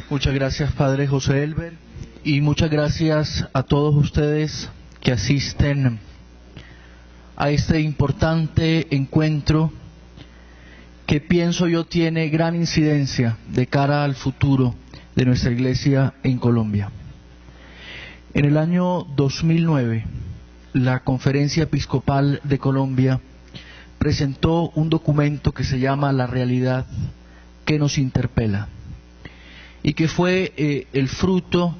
Muchas gracias, Padre José Elber, y muchas gracias a todos ustedes que asisten a este importante encuentro que pienso yo tiene gran incidencia de cara al futuro de nuestra Iglesia en Colombia. En el año 2009, la Conferencia Episcopal de Colombia presentó un documento que se llama La realidad que nos interpela, y que fue el fruto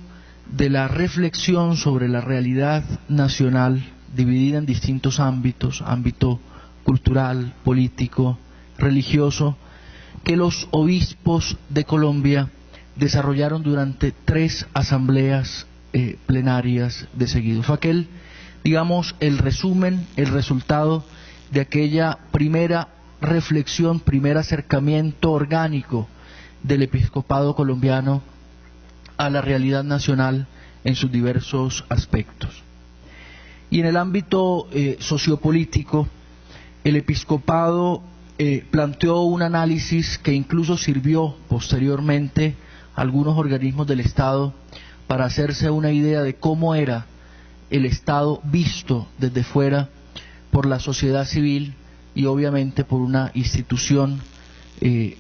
de la reflexión sobre la realidad nacional dividida en distintos ámbitos, ámbito cultural, político, religioso, que los obispos de Colombia desarrollaron durante 3 asambleas plenarias de seguido. Fue aquel, digamos, el resumen, el resultado de aquella primera reflexión, primer acercamiento orgánico del episcopado colombiano a la realidad nacional en sus diversos aspectos. Y en el ámbito sociopolítico, el episcopado planteó un análisis que incluso sirvió posteriormente a algunos organismos del Estado para hacerse una idea de cómo era el Estado visto desde fuera por la sociedad civil y obviamente por una institución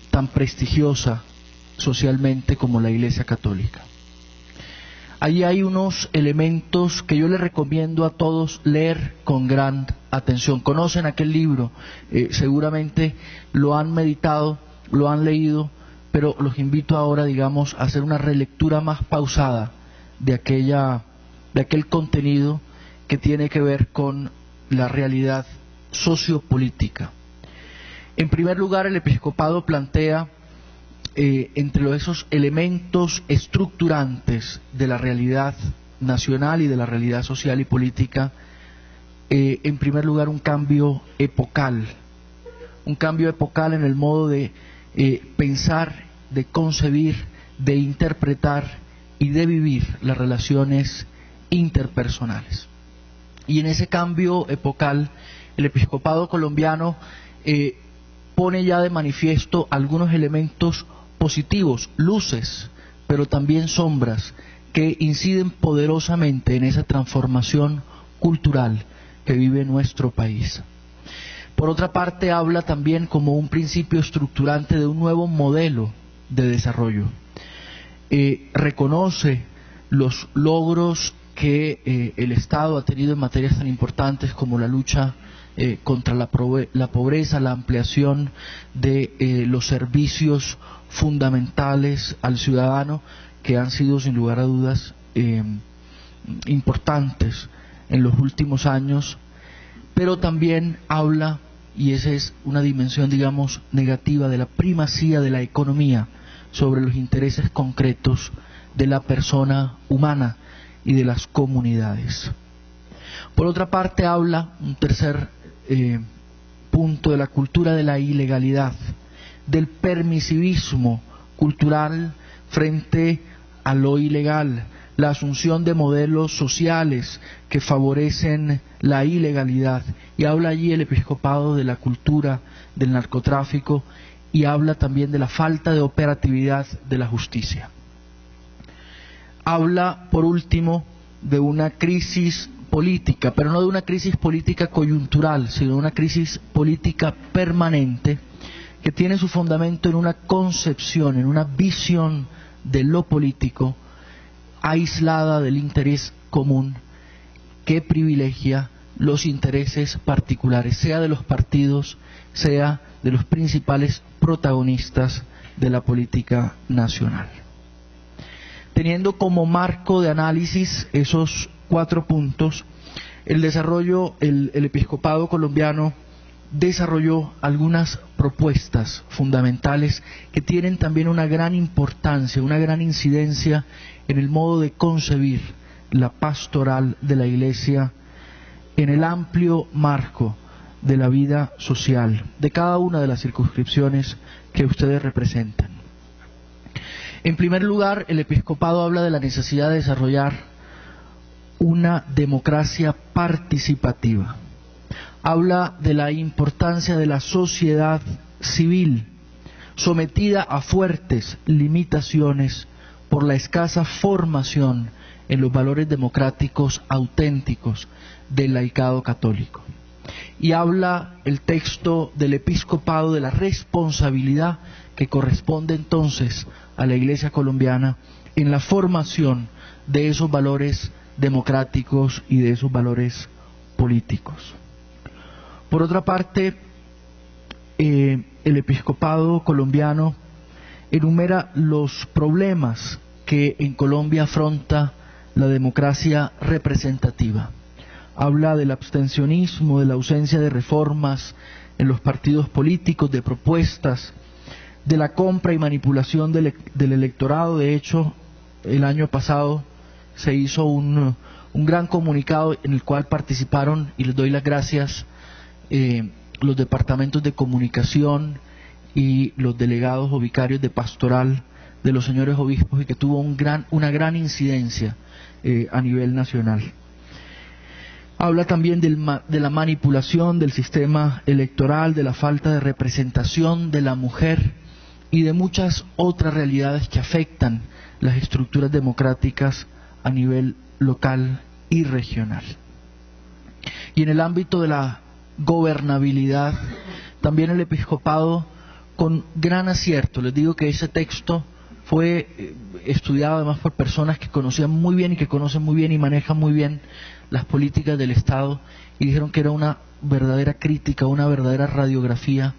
tan prestigiosa socialmente como la Iglesia Católica. Allí hay unos elementos que yo les recomiendo a todos leer con gran atención. Conocen aquel libro, seguramente lo han meditado, lo han leído, pero los invito ahora, digamos, a hacer una relectura más pausada de aquel contenido que tiene que ver con la realidad sociopolítica. En primer lugar, el episcopado plantea entre esos elementos estructurantes de la realidad nacional y de la realidad social y política, en primer lugar un cambio epocal en el modo de pensar, de concebir, de interpretar y de vivir las relaciones interpersonales. Y en ese cambio epocal, el episcopado colombiano pone ya de manifiesto algunos elementos positivos, luces, pero también sombras, que inciden poderosamente en esa transformación cultural que vive nuestro país. Por otra parte, habla también como un principio estructurante de un nuevo modelo de desarrollo. Reconoce los logros que el Estado ha tenido en materias tan importantes como la lucha contra la pobreza, la ampliación de los servicios fundamentales al ciudadano, que han sido sin lugar a dudas importantes en los últimos años, pero también habla, y esa es una dimensión, digamos, negativa, de la primacía de la economía sobre los intereses concretos de la persona humana y de las comunidades. Por otra parte, habla, un tercer punto, de la cultura de la ilegalidad, del permisivismo cultural frente a lo ilegal, la asunción de modelos sociales que favorecen la ilegalidad, y habla allí el episcopado de la cultura del narcotráfico, y habla también de la falta de operatividad de la justicia. Habla, por último, de una crisis política, pero no de una crisis política coyuntural, sino de una crisis política permanente que tiene su fundamento en una concepción, en una visión de lo político aislada del interés común, que privilegia los intereses particulares, sea de los partidos, sea de los principales protagonistas de la política nacional. Teniendo como marco de análisis esos 4 puntos, el episcopado colombiano desarrolló algunas propuestas fundamentales que tienen también una gran importancia, una gran incidencia en el modo de concebir la pastoral de la Iglesia en el amplio marco de la vida social de cada una de las circunscripciones que ustedes representan. En primer lugar, el episcopado habla de la necesidad de desarrollar una democracia participativa. Habla de la importancia de la sociedad civil, sometida a fuertes limitaciones por la escasa formación en los valores democráticos auténticos del laicado católico. Y habla el texto del episcopado de la responsabilidad que corresponde entonces a la Iglesia colombiana en la formación de esos valores democráticos y de esos valores políticos. Por otra parte, el episcopado colombiano enumera los problemas que en Colombia afronta la democracia representativa. Habla del abstencionismo, de la ausencia de reformas en los partidos políticos, de propuestas, de la compra y manipulación del electorado. De hecho, el año pasado se hizo un gran comunicado en el cual participaron, y les doy las gracias, los departamentos de comunicación y los delegados o vicarios de pastoral de los señores obispos, y que tuvo una gran incidencia a nivel nacional. Habla también de la manipulación del sistema electoral, de la falta de representación de la mujer y de muchas otras realidades que afectan las estructuras democráticas a nivel local y regional. Y en el ámbito de la gobernabilidad, también el episcopado, con gran acierto, les digo que ese texto fue estudiado además por personas que conocían muy bien y que conocen muy bien y manejan muy bien las políticas del Estado, y dijeron que era una verdadera crítica, una verdadera radiografía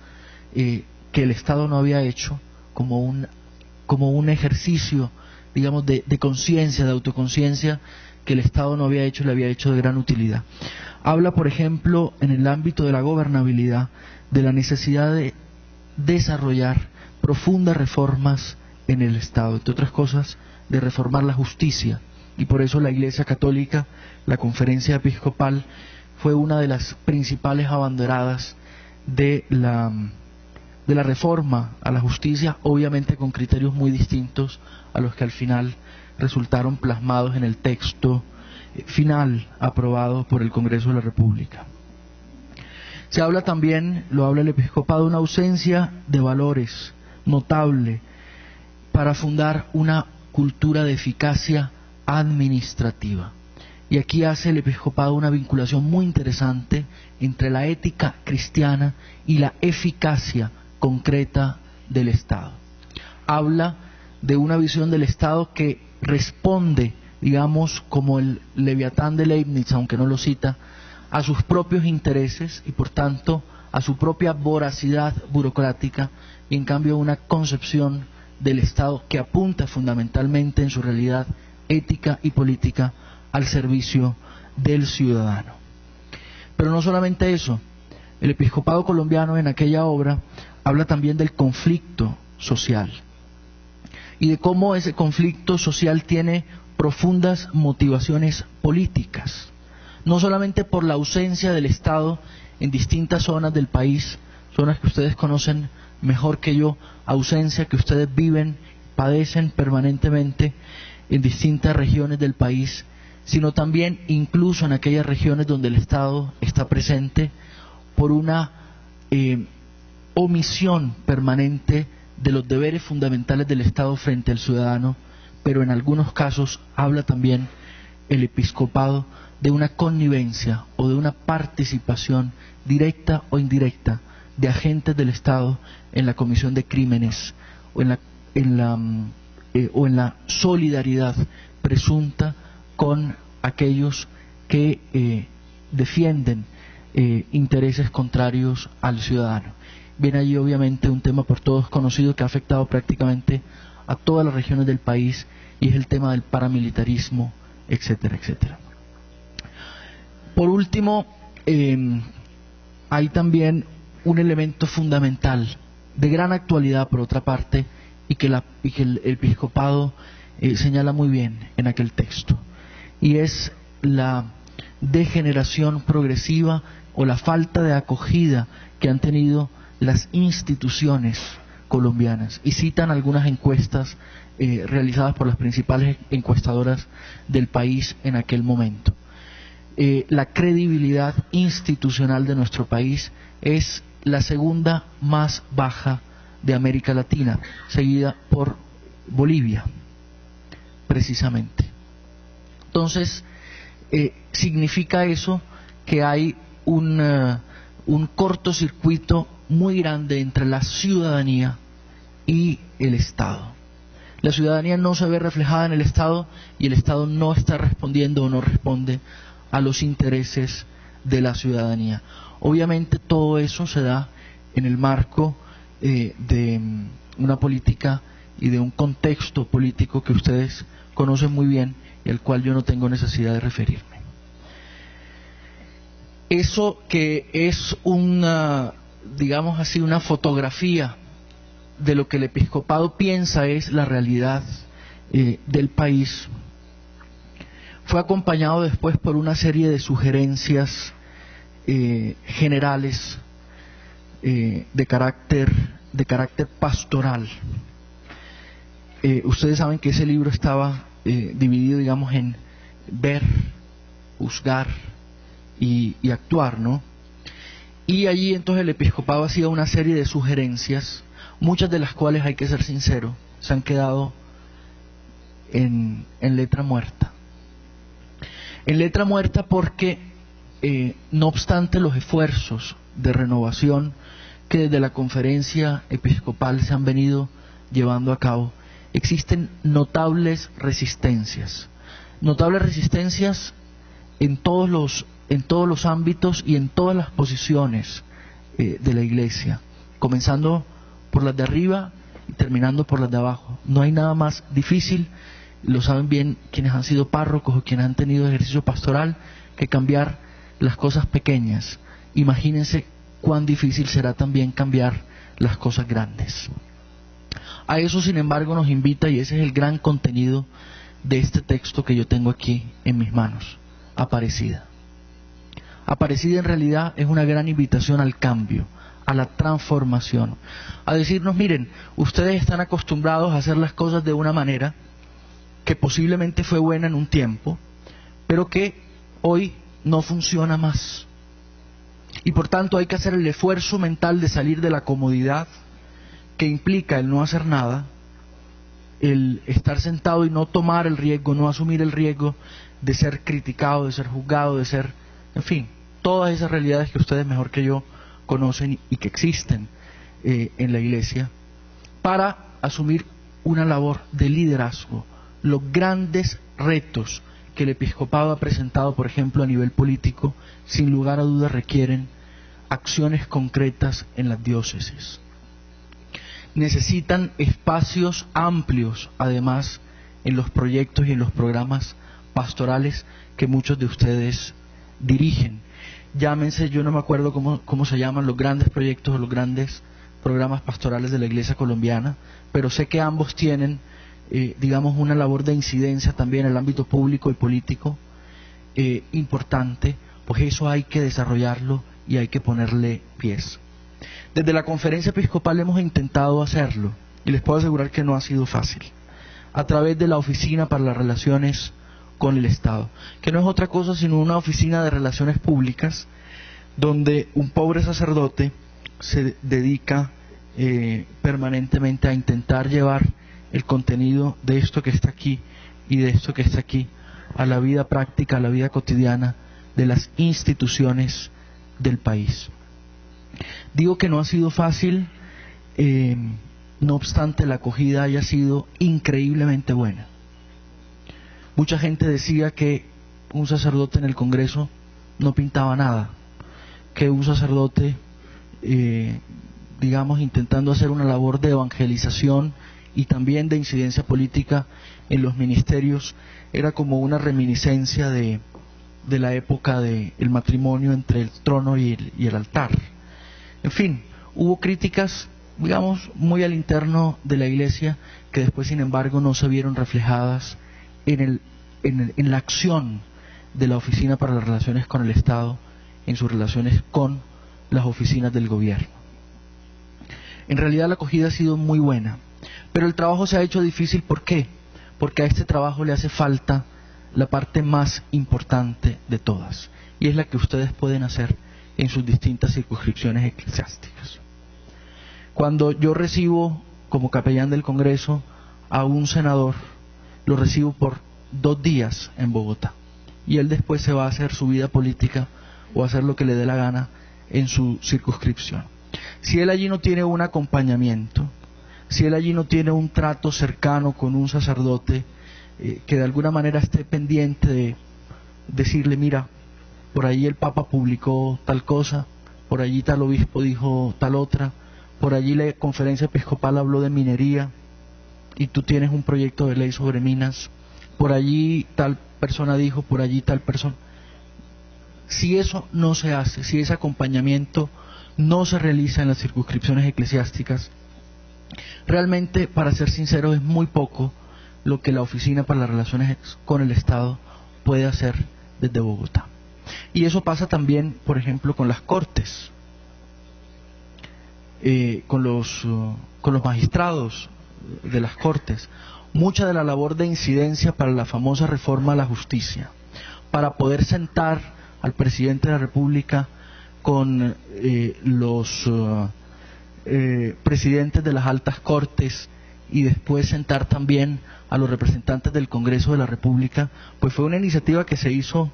que el Estado no había hecho como un ejercicio, digamos, de conciencia, de autoconciencia, que el Estado no había hecho y le había hecho de gran utilidad. Habla, por ejemplo, en el ámbito de la gobernabilidad, de la necesidad de desarrollar profundas reformas en el Estado, entre otras cosas, de reformar la justicia, y por eso la Iglesia Católica, la Conferencia Episcopal, fue una de las principales abanderadas de la reforma a la justicia, obviamente con criterios muy distintos a los que al final resultaron plasmados en el texto final aprobado por el Congreso de la República. Se habla también, lo habla el episcopado, de una ausencia de valores notable para fundar una cultura de eficacia administrativa. Y aquí hace el episcopado una vinculación muy interesante entre la ética cristiana y la eficacia concreta del Estado. Habla de una visión del Estado que responde, digamos, como el Leviatán de Leibniz, aunque no lo cita, a sus propios intereses y por tanto a su propia voracidad burocrática, y en cambio una concepción del Estado que apunta fundamentalmente en su realidad ética y política al servicio del ciudadano. Pero no solamente eso, el episcopado colombiano en aquella obra habla también del conflicto social y de cómo ese conflicto social tiene profundas motivaciones políticas, no solamente por la ausencia del Estado en distintas zonas del país, zonas que ustedes conocen mejor que yo, ausencia que ustedes viven, padecen permanentemente en distintas regiones del país, sino también incluso en aquellas regiones donde el Estado está presente, por una omisión permanente de los deberes fundamentales del Estado frente al ciudadano, pero en algunos casos habla también el episcopado de una connivencia o de una participación directa o indirecta de agentes del Estado en la comisión de crímenes o en la solidaridad presunta con aquellos que defienden intereses contrarios al ciudadano. Viene allí obviamente un tema por todos conocido que ha afectado prácticamente a todas las regiones del país, y es el tema del paramilitarismo, etcétera, etcétera. Por último, hay también un elemento fundamental, de gran actualidad por otra parte, y que el episcopado señala muy bien en aquel texto, y es la degeneración progresiva o la falta de acogida que han tenido las instituciones colombianas, y citan algunas encuestas realizadas por las principales encuestadoras del país en aquel momento. La credibilidad institucional de nuestro país es la segunda más baja de América Latina, seguida por Bolivia. precisamente. Entonces, significa eso que hay un cortocircuito muy grande entre la ciudadanía y el Estado. La ciudadanía no se ve reflejada en el Estado y el Estado no está respondiendo o no responde a los intereses de la ciudadanía. Obviamente todo eso se da en el marco de una política y de un contexto político que ustedes conocen muy bien y al cual yo no tengo necesidad de referirme. Eso que es una, digamos así, una fotografía de lo que el episcopado piensa es la realidad del país, fue acompañado después por una serie de sugerencias generales de carácter pastoral. Ustedes saben que ese libro estaba dividido, digamos, en ver, juzgar y actuar, ¿no? Y allí entonces el episcopado hacía una serie de sugerencias, muchas de las cuales, hay que ser sincero, se han quedado en letra muerta. En letra muerta porque, no obstante los esfuerzos de renovación que desde la conferencia episcopal se han venido llevando a cabo, existen notables resistencias en todos los ámbitos y en todas las posiciones de la Iglesia, comenzando por las de arriba y terminando por las de abajo. No hay nada más difícil, lo saben bien quienes han sido párrocos o quienes han tenido ejercicio pastoral, que cambiar las cosas pequeñas. Imagínense cuán difícil será también cambiar las cosas grandes. A eso, sin embargo, nos invita, y ese es el gran contenido de este texto que yo tengo aquí en mis manos, Aparecida. Aparecida en realidad es una gran invitación al cambio, a la transformación, a decirnos, miren, ustedes están acostumbrados a hacer las cosas de una manera que posiblemente fue buena en un tiempo, pero que hoy no funciona más. Y por tanto hay que hacer el esfuerzo mental de salir de la comodidad que implica el no hacer nada, el estar sentado y no tomar el riesgo, no asumir el riesgo de ser criticado, de ser juzgado, de ser, en fin, todas esas realidades que ustedes mejor que yo conocen y que existen en la Iglesia, para asumir una labor de liderazgo. Los grandes retos que el episcopado ha presentado, por ejemplo, a nivel político, sin lugar a dudas requieren acciones concretas en las diócesis. Necesitan espacios amplios, además, en los proyectos y en los programas pastorales que muchos de ustedes dirigen. Llámense, yo no me acuerdo cómo se llaman los grandes proyectos o los grandes programas pastorales de la Iglesia colombiana, pero sé que ambos tienen, digamos, una labor de incidencia también en el ámbito público y político importante, pues eso hay que desarrollarlo y hay que ponerle pies. Desde la conferencia episcopal hemos intentado hacerlo, y les puedo asegurar que no ha sido fácil, a través de la Oficina para las Relaciones con el Estado, que no es otra cosa sino una oficina de relaciones públicas, donde un pobre sacerdote se dedica permanentemente a intentar llevar el contenido de esto que está aquí y de esto que está aquí a la vida práctica, a la vida cotidiana de las instituciones del país. Digo que no ha sido fácil, no obstante la acogida haya sido increíblemente buena. Mucha gente decía que un sacerdote en el Congreso no pintaba nada, que un sacerdote, digamos, intentando hacer una labor de evangelización y también de incidencia política en los ministerios, era como una reminiscencia de la época del matrimonio entre el trono y el altar. En fin, hubo críticas, digamos, muy al interno de la Iglesia, que después, sin embargo, no se vieron reflejadas en la acción de la Oficina para las Relaciones con el Estado, en sus relaciones con las oficinas del gobierno. En realidad la acogida ha sido muy buena, pero el trabajo se ha hecho difícil. ¿Por qué? Porque a este trabajo le hace falta la parte más importante de todas, y es la que ustedes pueden hacer en sus distintas circunscripciones eclesiásticas. Cuando yo recibo como capellán del Congreso a un senador lo recibo por 2 días en Bogotá. Y él después se va a hacer su vida política o a hacer lo que le dé la gana en su circunscripción. Si él allí no tiene un acompañamiento, si él allí no tiene un trato cercano con un sacerdote que de alguna manera esté pendiente de decirle, mira, por allí el Papa publicó tal cosa, por allí tal obispo dijo tal otra, por allí la conferencia episcopal habló de minería y tú tienes un proyecto de ley sobre minas, por allí tal persona dijo, por allí tal persona. Si eso no se hace, si ese acompañamiento no se realiza en las circunscripciones eclesiásticas, realmente, para ser sincero, es muy poco lo que la Oficina para las Relaciones con el Estado puede hacer desde Bogotá. Y eso pasa también, por ejemplo, con las cortes, con los magistrados de las cortes. Mucha de la labor de incidencia para la famosa reforma a la justicia, para poder sentar al presidente de la República con los presidentes de las altas cortes y después sentar también a los representantes del Congreso de la República, pues fue una iniciativa que se hizo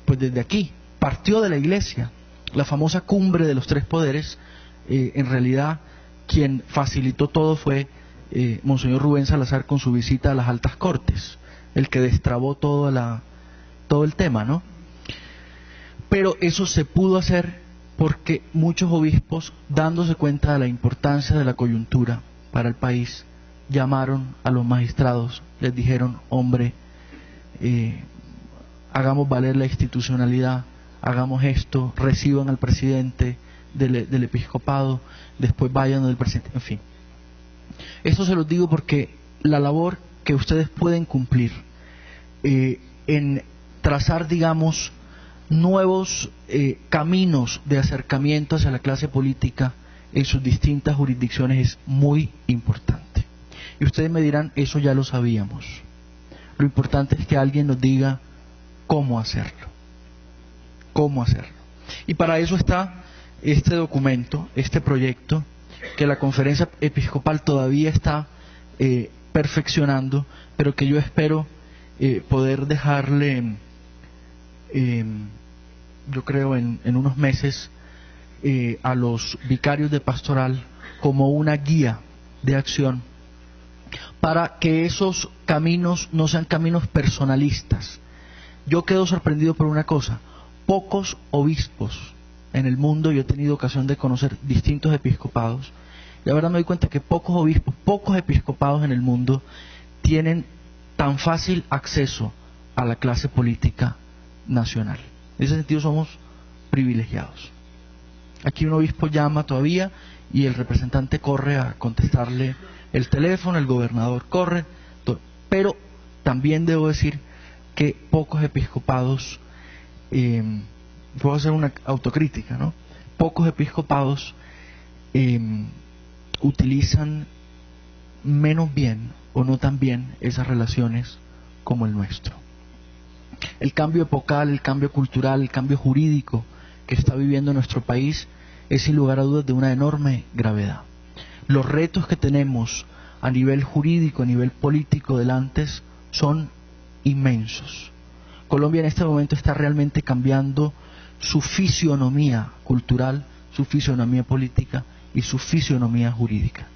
pues desde aquí, partió de la Iglesia. La famosa cumbre de los 3 poderes, en realidad quien facilitó todo fue Monseñor Rubén Salazar con su visita a las altas cortes, el que destrabó todo el tema, ¿no? Pero eso se pudo hacer porque muchos obispos, dándose cuenta de la importancia de la coyuntura para el país, llamaron a los magistrados, les dijeron, hombre, hagamos valer la institucionalidad, hagamos esto, reciban al presidente del episcopado, después vayan del presidente, en fin. Esto se los digo porque la labor que ustedes pueden cumplir en trazar, digamos, nuevos caminos de acercamiento hacia la clase política en sus distintas jurisdicciones es muy importante. Y ustedes me dirán, eso ya lo sabíamos. Lo importante es que alguien nos diga cómo hacerlo. Cómo hacerlo. Y para eso está este documento, este proyecto, que la Conferencia Episcopal todavía está perfeccionando, pero que yo espero poder dejarle, yo creo en unos meses, a los vicarios de pastoral como una guía de acción para que esos caminos no sean caminos personalistas. Yo quedo sorprendido por una cosa: pocos obispos en el mundo, yo he tenido ocasión de conocer distintos episcopados, y ahora me doy cuenta que pocos obispos, pocos episcopados en el mundo tienen tan fácil acceso a la clase política nacional. En ese sentido somos privilegiados. Aquí un obispo llama todavía y el representante corre a contestarle el teléfono, el gobernador corre, pero también debo decir que pocos episcopados, puedo hacer una autocrítica, ¿no? Pocos episcopados utilizan menos bien o no tan bien esas relaciones como el nuestro. El cambio epocal, el cambio cultural, el cambio jurídico que está viviendo nuestro país es sin lugar a dudas de una enorme gravedad. Los retos que tenemos a nivel jurídico, a nivel político delante son inmensos. Colombia en este momento está realmente cambiando su fisionomía cultural, su fisionomía política y su fisionomía jurídica.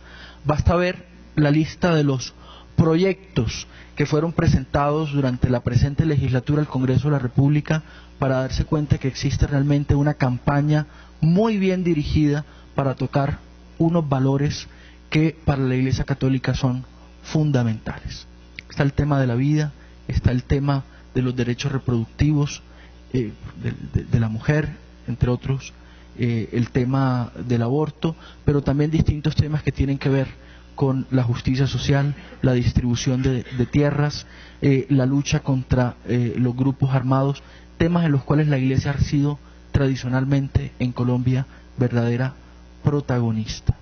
Basta ver la lista de los proyectos que fueron presentados durante la presente legislatura al Congreso de la República para darse cuenta que existe realmente una campaña muy bien dirigida para tocar unos valores que para la Iglesia Católica son fundamentales. Está el tema de la vida, está el tema de los derechos reproductivos de la mujer, entre otros, el tema del aborto, pero también distintos temas que tienen que ver con la justicia social, la distribución de tierras, la lucha contra los grupos armados, temas en los cuales la Iglesia ha sido tradicionalmente en Colombia verdadera protagonista.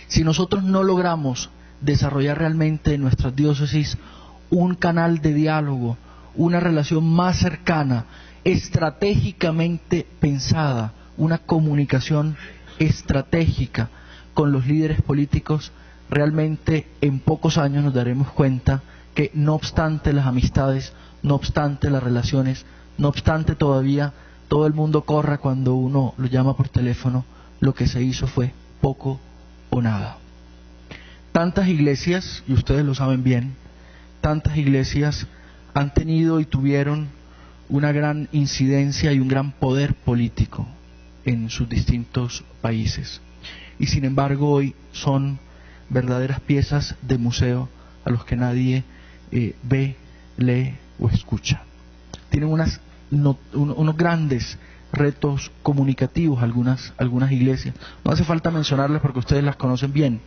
Si nosotros no logramos desarrollar realmente en nuestras diócesis un canal de diálogo, una relación más cercana, estratégicamente pensada, una comunicación estratégica con los líderes políticos, realmente en pocos años nos daremos cuenta que no obstante las amistades, no obstante las relaciones, no obstante todavía todo el mundo corra cuando uno lo llama por teléfono, lo que se hizo fue poco o nada. Tantas iglesias, y ustedes lo saben bien, tantas iglesias han tenido y tuvieron una gran incidencia y un gran poder político en sus distintos países. Y sin embargo hoy son verdaderas piezas de museo a los que nadie ve, lee o escucha. Tienen unos grandes retos comunicativos algunas iglesias. No hace falta mencionarlas porque ustedes las conocen bien.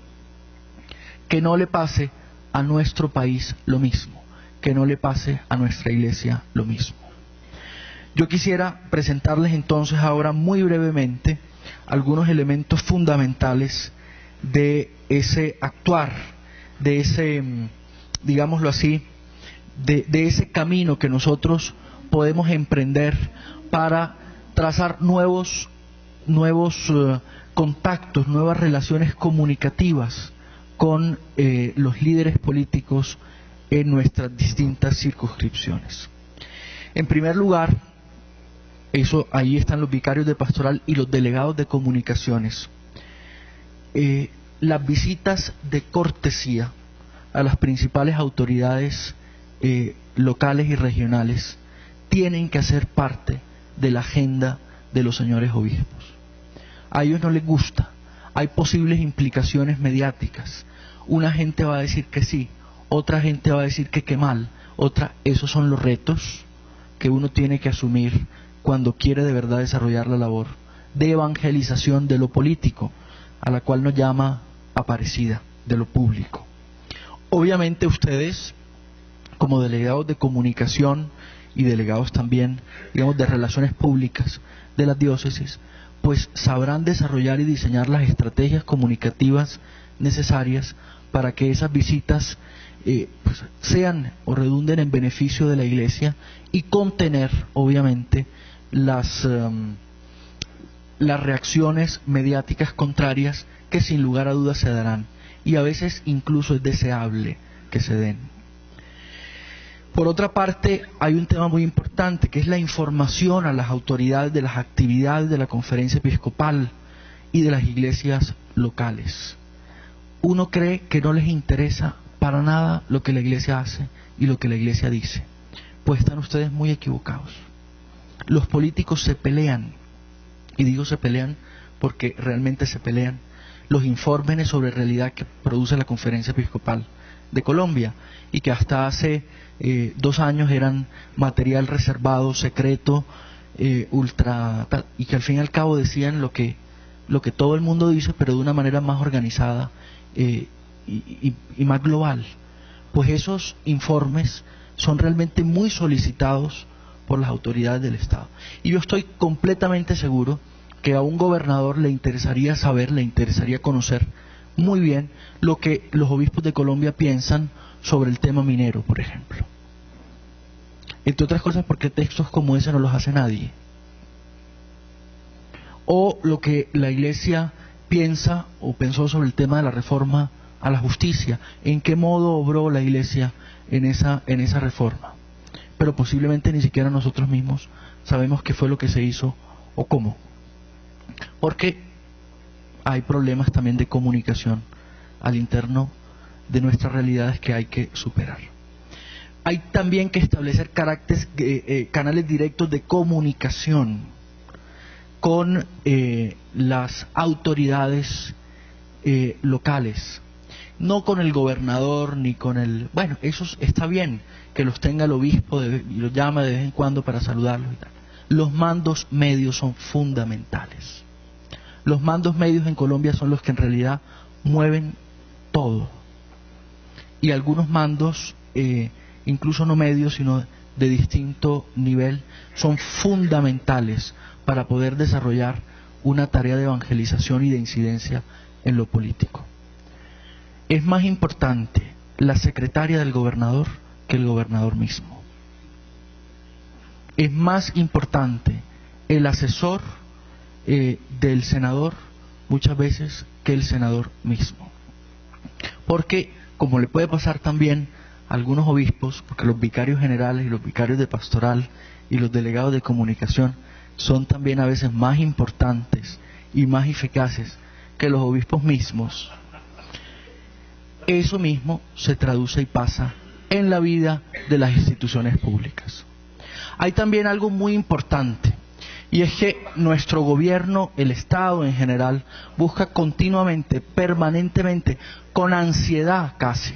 Que no le pase a nuestro país lo mismo, que no le pase a nuestra iglesia lo mismo. Yo quisiera presentarles entonces ahora muy brevemente algunos elementos fundamentales de ese actuar, de ese, digámoslo así, de ese camino que nosotros podemos emprender para trazar nuevos contactos, nuevas relaciones comunicativas con los líderes políticos en nuestras distintas circunscripciones. En primer lugar, ahí están los vicarios de pastoral y los delegados de comunicaciones. Las visitas de cortesía a las principales autoridades locales y regionales tienen que hacer parte de la agenda de los señores obispos. A ellos no les gusta, hay posibles implicaciones mediáticas. Una gente va a decir que sí, otra gente va a decir que qué mal, esos son los retos que uno tiene que asumir cuando quiere de verdad desarrollar la labor de evangelización de lo político, a la cual nos llama Aparecida, de lo público. Obviamente ustedes, como delegados de comunicación y delegados también, digamos, de relaciones públicas de las diócesis, pues sabrán desarrollar y diseñar las estrategias comunicativas necesarias para que esas visitas pues, sean o redunden en beneficio de la Iglesia y contener, obviamente, las reacciones mediáticas contrarias que sin lugar a dudas se darán, y a veces incluso es deseable que se den. Por otra parte, hay un tema muy importante que es la información a las autoridades de las actividades de la Conferencia Episcopal y de las iglesias locales. Uno cree que no les interesa para nada lo que la Iglesia hace y lo que la Iglesia dice. Pues están ustedes muy equivocados. Los políticos se pelean, y digo se pelean porque realmente se pelean, los informes sobre realidad que produce la Conferencia Episcopal de Colombia, y que hasta hace 2 años eran material reservado, secreto, y que al fin y al cabo decían lo que todo el mundo dice, pero de una manera más organizada y más global. Pues esos informes son realmente muy solicitados por las autoridades del Estado. Y yo estoy completamente seguro que a un gobernador le interesaría saber, le interesaría conocer muy bien lo que los obispos de Colombia piensan sobre el tema minero, por ejemplo. Entre otras cosas porque textos como ese no los hace nadie. O lo que la Iglesia piensa o pensó sobre el tema de la reforma a la justicia, en qué modo obró la Iglesia en esa reforma. Pero posiblemente ni siquiera nosotros mismos sabemos qué fue lo que se hizo o cómo. Porque hay problemas también de comunicación al interno de nuestras realidades que hay que superar. Hay también que establecer canales directos de comunicación con las autoridades locales, no con el gobernador ni con el... Bueno, eso está bien que los tenga el obispo y los llama de vez en cuando para saludarlos y tal. Los mandos medios son fundamentales. Los mandos medios en Colombia son los que en realidad mueven todo. Y algunos mandos, incluso no medios, sino de distinto nivel, son fundamentales para poder desarrollar una tarea de evangelización y de incidencia en lo político. Es más importante la secretaria del gobernador que el gobernador mismo. Es más importante el asesor del senador muchas veces que el senador mismo. porque, como le puede pasar también a algunos obispos, porque los vicarios generales y los vicarios de pastoral y los delegados de comunicación son también a veces más importantes y más eficaces que los obispos mismos, eso mismo se traduce y pasa en la vida de las instituciones públicas. Hay también algo muy importante, y es que nuestro gobierno, el Estado en general, busca continuamente, permanentemente, con ansiedad casi,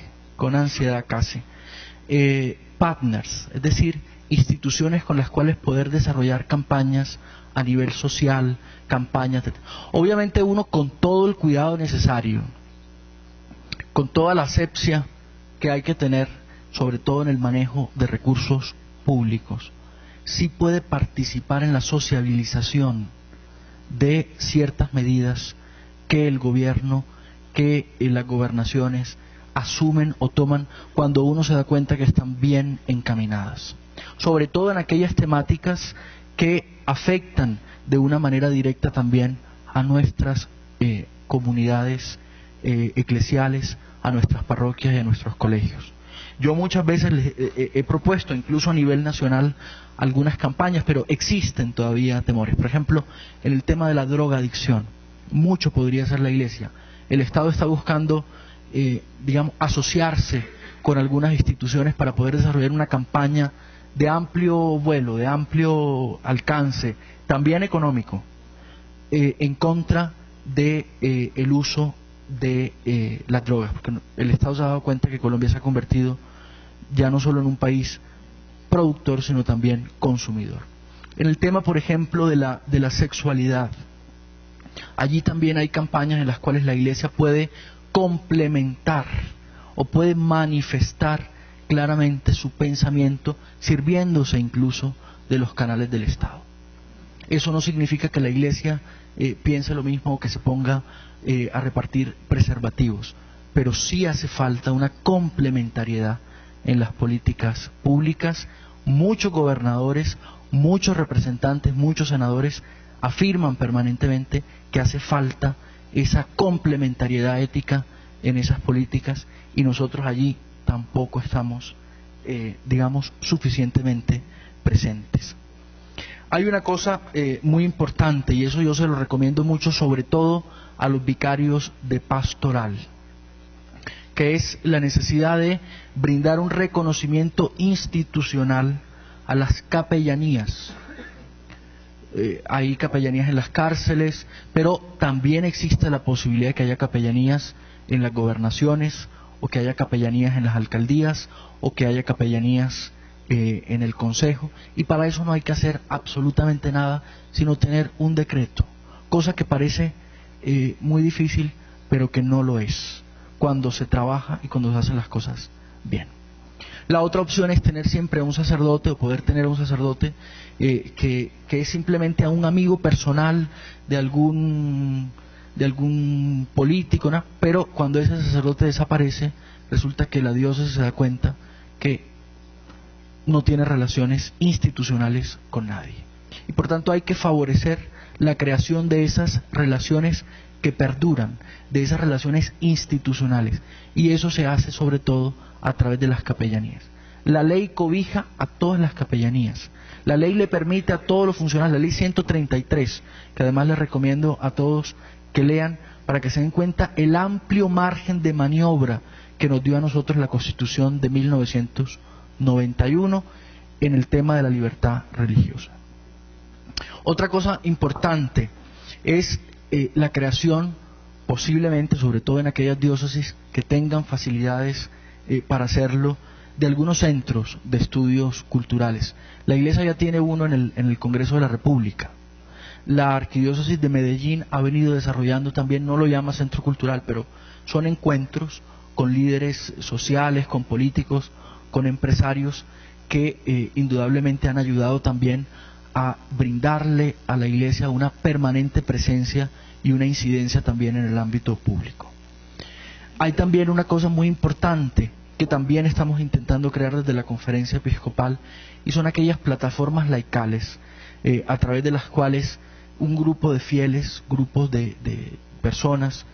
partners, es decir, instituciones con las cuales poder desarrollar campañas a nivel social, campañas, obviamente uno con todo el cuidado necesario, con toda la asepsia que hay que tener, sobre todo en el manejo de recursos públicos, sí puede participar en la sociabilización de ciertas medidas que el gobierno, que las gobernaciones asumen o toman cuando uno se da cuenta que están bien encaminadas, sobre todo en aquellas temáticas que afectan de una manera directa también a nuestras comunidades eclesiales, a nuestras parroquias y a nuestros colegios. Yo muchas veces les he propuesto, incluso a nivel nacional, algunas campañas, pero existen todavía temores. Por ejemplo, en el tema de la drogadicción, mucho podría hacer la Iglesia. El Estado está buscando, asociarse con algunas instituciones para poder desarrollar una campaña de amplio vuelo, de amplio alcance, también económico, en contra de el uso de las drogas, porque el Estado se ha dado cuenta que Colombia se ha convertido ya no solo en un país productor, sino también consumidor. En el tema, por ejemplo, de la sexualidad, allí también hay campañas en las cuales la Iglesia puede complementar o puede manifestar claramente su pensamiento, sirviéndose incluso de los canales del Estado. Eso no significa que la Iglesia piense lo mismo o que se ponga a repartir preservativos, pero sí hace falta una complementariedad en las políticas públicas. Muchos gobernadores, muchos representantes, muchos senadores afirman permanentemente que hace falta esa complementariedad ética en esas políticas, y nosotros allí tampoco estamos, suficientemente presentes. Hay una cosa muy importante, y eso yo se lo recomiendo mucho, sobre todo a los vicarios de pastoral, que es la necesidad de brindar un reconocimiento institucional a las capellanías. Hay capellanías en las cárceles, pero también existe la posibilidad de que haya capellanías en las gobernaciones, o que haya capellanías en las alcaldías, o que haya capellanías en el consejo, y para eso no hay que hacer absolutamente nada, sino tener un decreto, cosa que parece muy difícil, pero que no lo es, cuando se trabaja y cuando se hacen las cosas bien. La otra opción es tener siempre a un sacerdote, o poder tener a un sacerdote que es simplemente a un amigo personal de algún político, ¿no? Pero cuando ese sacerdote desaparece, resulta que la diócesis se da cuenta que no tiene relaciones institucionales con nadie. Y por tanto hay que favorecer la creación de esas relaciones que perduran, de esas relaciones institucionales, y eso se hace sobre todo a través de las capellanías. La ley cobija a todas las capellanías, la ley le permite a todos los funcionarios, la ley 133, que además les recomiendo a todos que lean para que se den cuenta el amplio margen de maniobra que nos dio a nosotros la Constitución de 1991 en el tema de la libertad religiosa. Otra cosa importante es la creación, posiblemente, sobre todo en aquellas diócesis que tengan facilidades para hacerlo, de algunos centros de estudios culturales. La Iglesia ya tiene uno en el Congreso de la República. La Arquidiócesis de Medellín ha venido desarrollando también, no lo llama centro cultural, pero son encuentros con líderes sociales, con políticos, con empresarios, que indudablemente han ayudado también a brindarle a la Iglesia una permanente presencia y una incidencia también en el ámbito público. Hay también una cosa muy importante que también estamos intentando crear desde la Conferencia Episcopal, y son aquellas plataformas laicales a través de las cuales un grupo de fieles, grupos de personas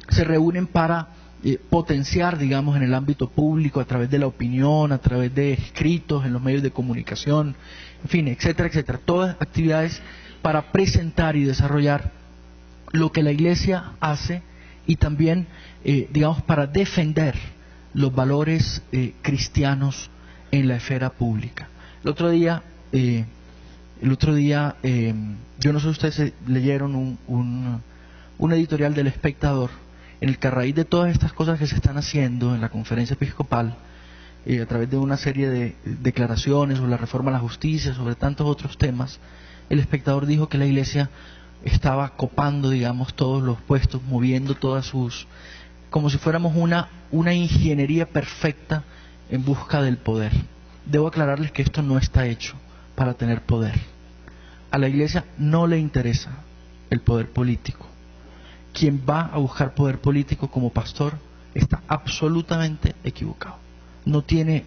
se reúnen para potenciar, digamos, en el ámbito público, a través de la opinión, a través de escritos en los medios de comunicación, en fin, etcétera, etcétera. Todas actividades para presentar y desarrollar lo que la Iglesia hace y también, digamos, para defender los valores cristianos en la esfera pública. El otro día, yo no sé si ustedes leyeron un editorial del Espectador, en el que a raíz de todas estas cosas que se están haciendo en la conferencia episcopal, a través de una serie de declaraciones sobre la reforma a la justicia, sobre tantos otros temas, el Espectador dijo que la Iglesia estaba copando, digamos, todos los puestos, moviendo todas sus, como si fuéramos una ingeniería perfecta en busca del poder. Debo aclararles que esto no está hecho para tener poder. A la Iglesia no le interesa el poder político. Quien va a buscar poder político como pastor está absolutamente equivocado. No tiene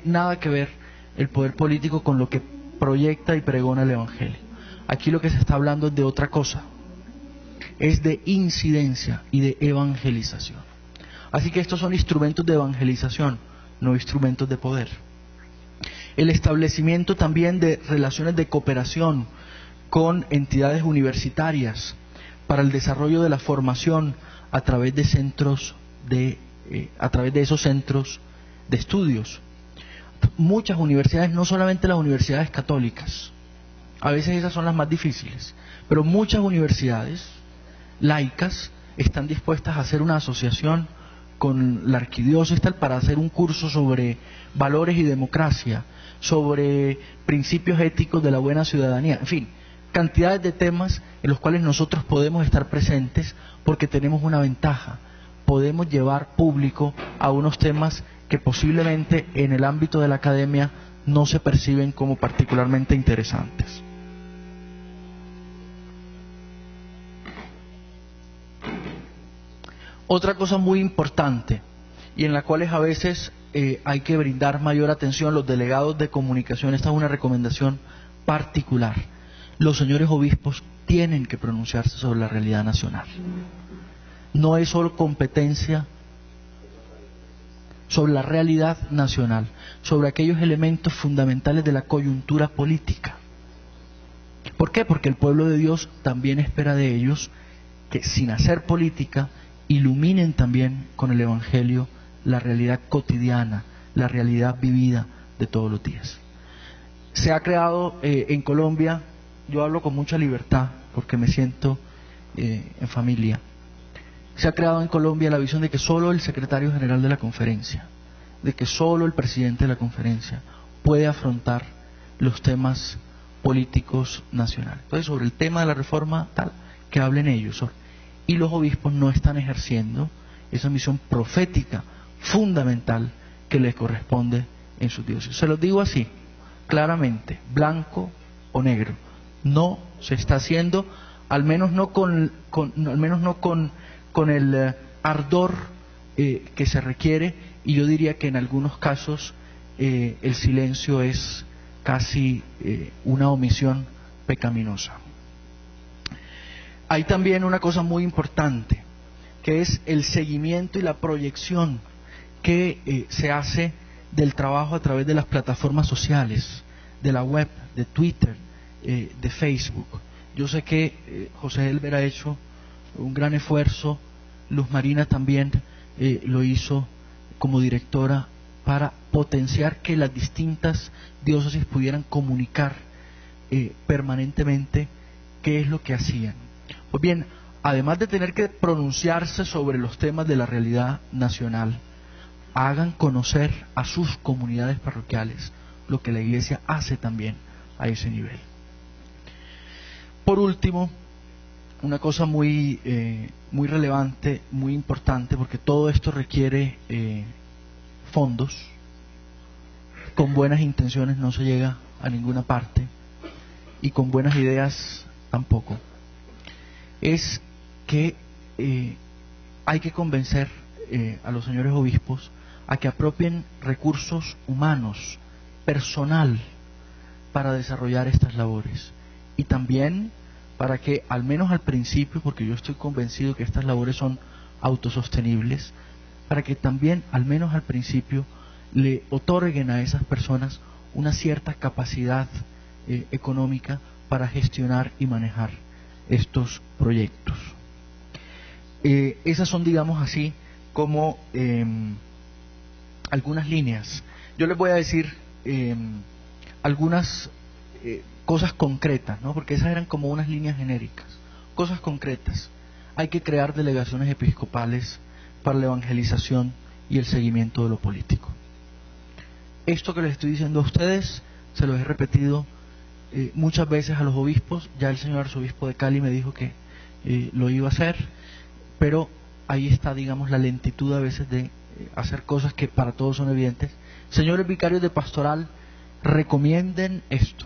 nada que ver el poder político con lo que proyecta y pregona el Evangelio. Aquí lo que se está hablando es de otra cosa, es de incidencia y de evangelización. Así que estos son instrumentos de evangelización, no instrumentos de poder. El establecimiento también de relaciones de cooperación con entidades universitarias para el desarrollo de la formación a través de esos centros de estudios. Muchas universidades, no solamente las universidades católicas, a veces esas son las más difíciles, pero muchas universidades laicas están dispuestas a hacer una asociación con la arquidiócesis para hacer un curso sobre valores y democracia, sobre principios éticos de la buena ciudadanía, en fin, cantidades de temas en los cuales nosotros podemos estar presentes porque tenemos una ventaja. Podemos llevar público a unos temas que posiblemente en el ámbito de la academia no se perciben como particularmente interesantes. Otra cosa muy importante y en la cual a veces hay que brindar mayor atención los delegados de comunicación, esta es una recomendación particular. Los señores obispos tienen que pronunciarse sobre la realidad nacional. No es solo competencia sobre la realidad nacional, sobre aquellos elementos fundamentales de la coyuntura política. ¿Por qué? Porque el pueblo de Dios también espera de ellos que, sin hacer política, iluminen también con el Evangelio la realidad cotidiana, la realidad vivida de todos los días. Se ha creado en Colombia, yo hablo con mucha libertad porque me siento en familia, se ha creado en Colombia la visión de que solo el secretario general de la conferencia, de que solo el presidente de la conferencia puede afrontar los temas políticos nacionales. Entonces, sobre el tema de la reforma, tal, que hablen ellos. Y los obispos no están ejerciendo esa misión profética fundamental que les corresponde en sus diócesis. Se los digo así, claramente, blanco o negro. No se está haciendo, al menos no con el ardor que se requiere, y yo diría que en algunos casos el silencio es casi una omisión pecaminosa. Hay también una cosa muy importante, que es el seguimiento y la proyección que se hace del trabajo a través de las plataformas sociales, de la web, de Twitter, de Facebook. Yo sé que José Elber ha hecho un gran esfuerzo, Luz Marina también lo hizo como directora para potenciar que las distintas diócesis pudieran comunicar permanentemente qué es lo que hacían. Pues bien, además de tener que pronunciarse sobre los temas de la realidad nacional, hagan conocer a sus comunidades parroquiales lo que la Iglesia hace también a ese nivel. Por último, una cosa muy relevante, muy importante, porque todo esto requiere fondos. Con buenas intenciones no se llega a ninguna parte y con buenas ideas tampoco. Es que hay que convencer a los señores obispos a que apropien recursos humanos, personal, para desarrollar estas labores. Y también para que, al menos al principio, porque yo estoy convencido que estas labores son autosostenibles, para que también, al menos al principio, le otorguen a esas personas una cierta capacidad económica para gestionar y manejar estos proyectos. Esas son, digamos así, como algunas líneas. Yo les voy a decir algunas cosas concretas, ¿no? Porque esas eran como unas líneas genéricas. Cosas concretas. Hay que crear delegaciones episcopales para la evangelización y el seguimiento de lo político. Esto que les estoy diciendo a ustedes, se los he repetido muchas veces a los obispos. Ya el señor arzobispo de Cali me dijo que lo iba a hacer, pero ahí está, digamos, la lentitud a veces de hacer cosas que para todos son evidentes. Señores vicarios de pastoral, recomienden esto,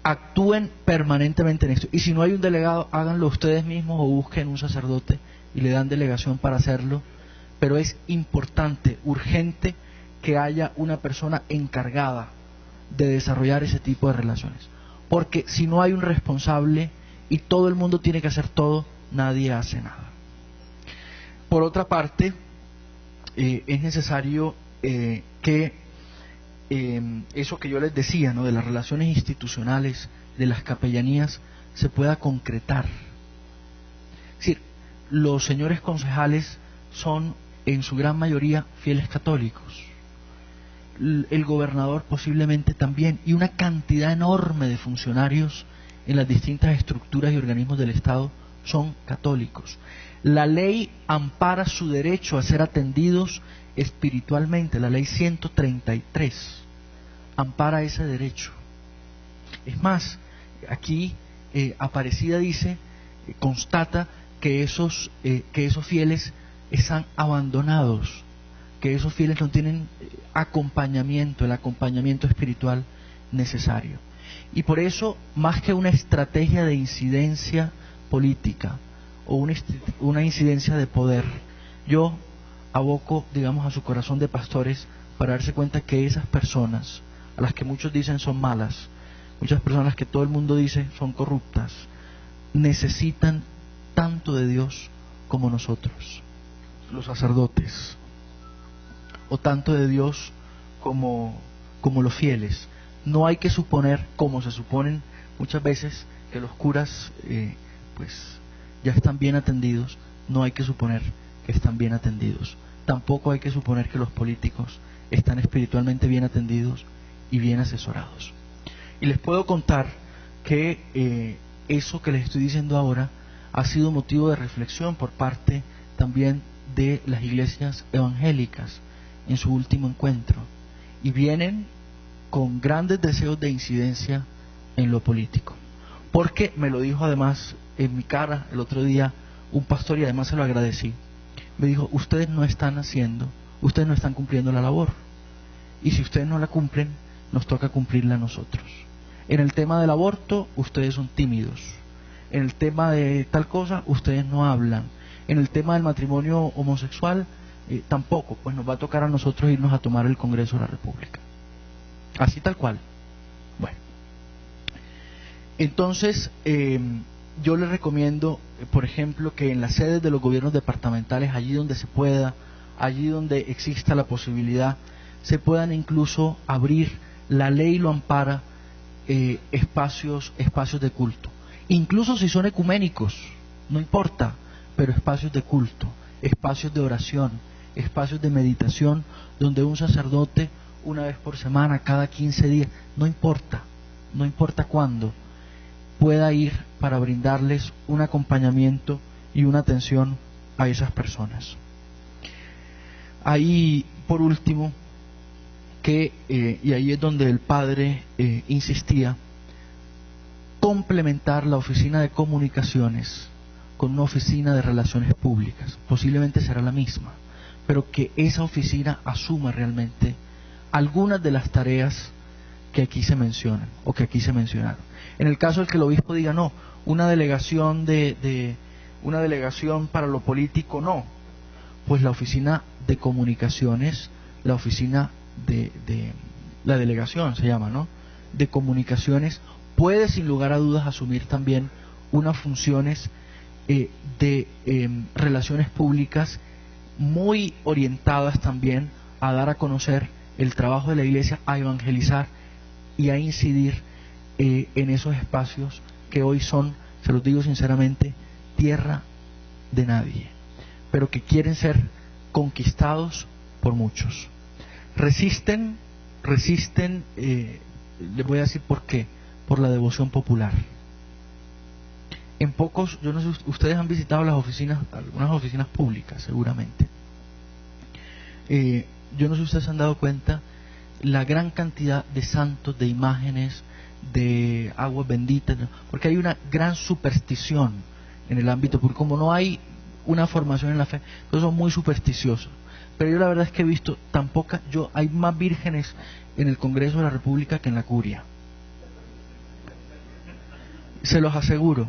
actúen permanentemente en esto, y si no hay un delegado, háganlo ustedes mismos o busquen un sacerdote y le dan delegación para hacerlo, pero es importante, urgente, que haya una persona encargada de desarrollar ese tipo de relaciones, porque si no hay un responsable y todo el mundo tiene que hacer todo, nadie hace nada. Por otra parte, es necesario que eso que yo les decía, ¿no?, de las relaciones institucionales, de las capellanías, se pueda concretar. Es decir, los señores concejales son en su gran mayoría fieles católicos, el gobernador posiblemente también, y una cantidad enorme de funcionarios en las distintas estructuras y organismos del Estado son católicos. La ley ampara su derecho a ser atendidos espiritualmente, la ley 133 ampara ese derecho. Es más, aquí Aparecida dice, constata que esos fieles están abandonados, que esos fieles no tienen acompañamiento, el acompañamiento espiritual necesario. Y por eso, más que una estrategia de incidencia política o una incidencia de poder, yo aboco, digamos, a su corazón de pastores para darse cuenta que esas personas, a las que muchos dicen son malas, muchas personas que todo el mundo dice son corruptas, necesitan tanto de Dios como nosotros, los sacerdotes, o tanto de Dios como los fieles. No hay que suponer, como se suponen muchas veces, que los curas pues ya están bien atendidos. No hay que suponer que están bien atendidos. Tampoco hay que suponer que los políticos están espiritualmente bien atendidos y bien asesorados. Y les puedo contar que eso que les estoy diciendo ahora ha sido motivo de reflexión por parte también de las iglesias evangélicas en su último encuentro, y vienen con grandes deseos de incidencia en lo político, porque me lo dijo además en mi cara el otro día un pastor, y además se lo agradecí. Me dijo: ustedes no están cumpliendo la labor, y si ustedes no la cumplen, nos toca cumplirla a nosotros. En el tema del aborto, ustedes son tímidos. En el tema de tal cosa, ustedes no hablan. En el tema del matrimonio homosexual, tampoco, pues nos va a tocar a nosotros irnos a tomar el Congreso de la República. Así tal cual. Bueno, entonces yo les recomiendo, por ejemplo, que en las sedes de los gobiernos departamentales, allí donde se pueda, allí donde exista la posibilidad, se puedan incluso abrir, la ley lo ampara, espacios de culto, incluso si son ecuménicos, no importa, pero espacios de culto, espacios de oración, espacios de meditación, donde un sacerdote una vez por semana, cada 15 días, no importa cuándo, pueda ir para brindarles un acompañamiento y una atención a esas personas. Ahí, por último, y ahí es donde el padre insistía, complementar la oficina de comunicaciones con una oficina de relaciones públicas. Posiblemente será la misma, pero que esa oficina asuma realmente algunas de las tareas que aquí se mencionan o que aquí se mencionaron. En el caso de que el obispo diga no, una delegación una delegación para lo político, no, pues la oficina de comunicaciones, la oficina de la delegación se llama, ¿no?, de comunicaciones, puede sin lugar a dudas asumir también unas funciones de relaciones públicas muy orientadas también a dar a conocer el trabajo de la Iglesia, a evangelizar y a incidir en esos espacios que hoy son, se los digo sinceramente, tierra de nadie, pero que quieren ser conquistados por muchos. Resisten, les voy a decir por qué, por la devoción popular. En pocos, yo no sé, ustedes han visitado las oficinas, algunas oficinas públicas seguramente. Yo no sé si ustedes se han dado cuenta la gran cantidad de santos, de imágenes, de aguas benditas, porque hay una gran superstición en el ámbito, porque como no hay una formación en la fe, entonces son muy supersticiosos. Pero yo la verdad es que he visto tan pocas, hay más vírgenes en el Congreso de la República que en la Curia. Se los aseguro.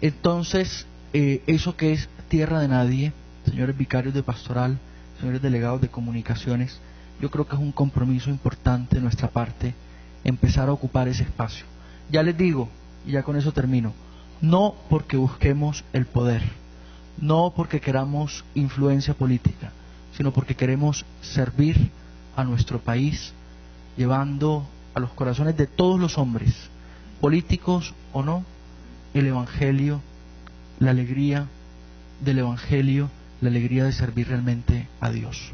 Entonces, eso que es tierra de nadie, señores vicarios de pastoral, señores delegados de comunicaciones, yo creo que es un compromiso importante de nuestra parte empezar a ocupar ese espacio. Ya les digo, y ya con eso termino, no porque busquemos el poder, no porque queramos influencia política, sino porque queremos servir a nuestro país, llevando a los corazones de todos los hombres, políticos o no, el Evangelio, la alegría del Evangelio, la alegría de servir realmente a Dios.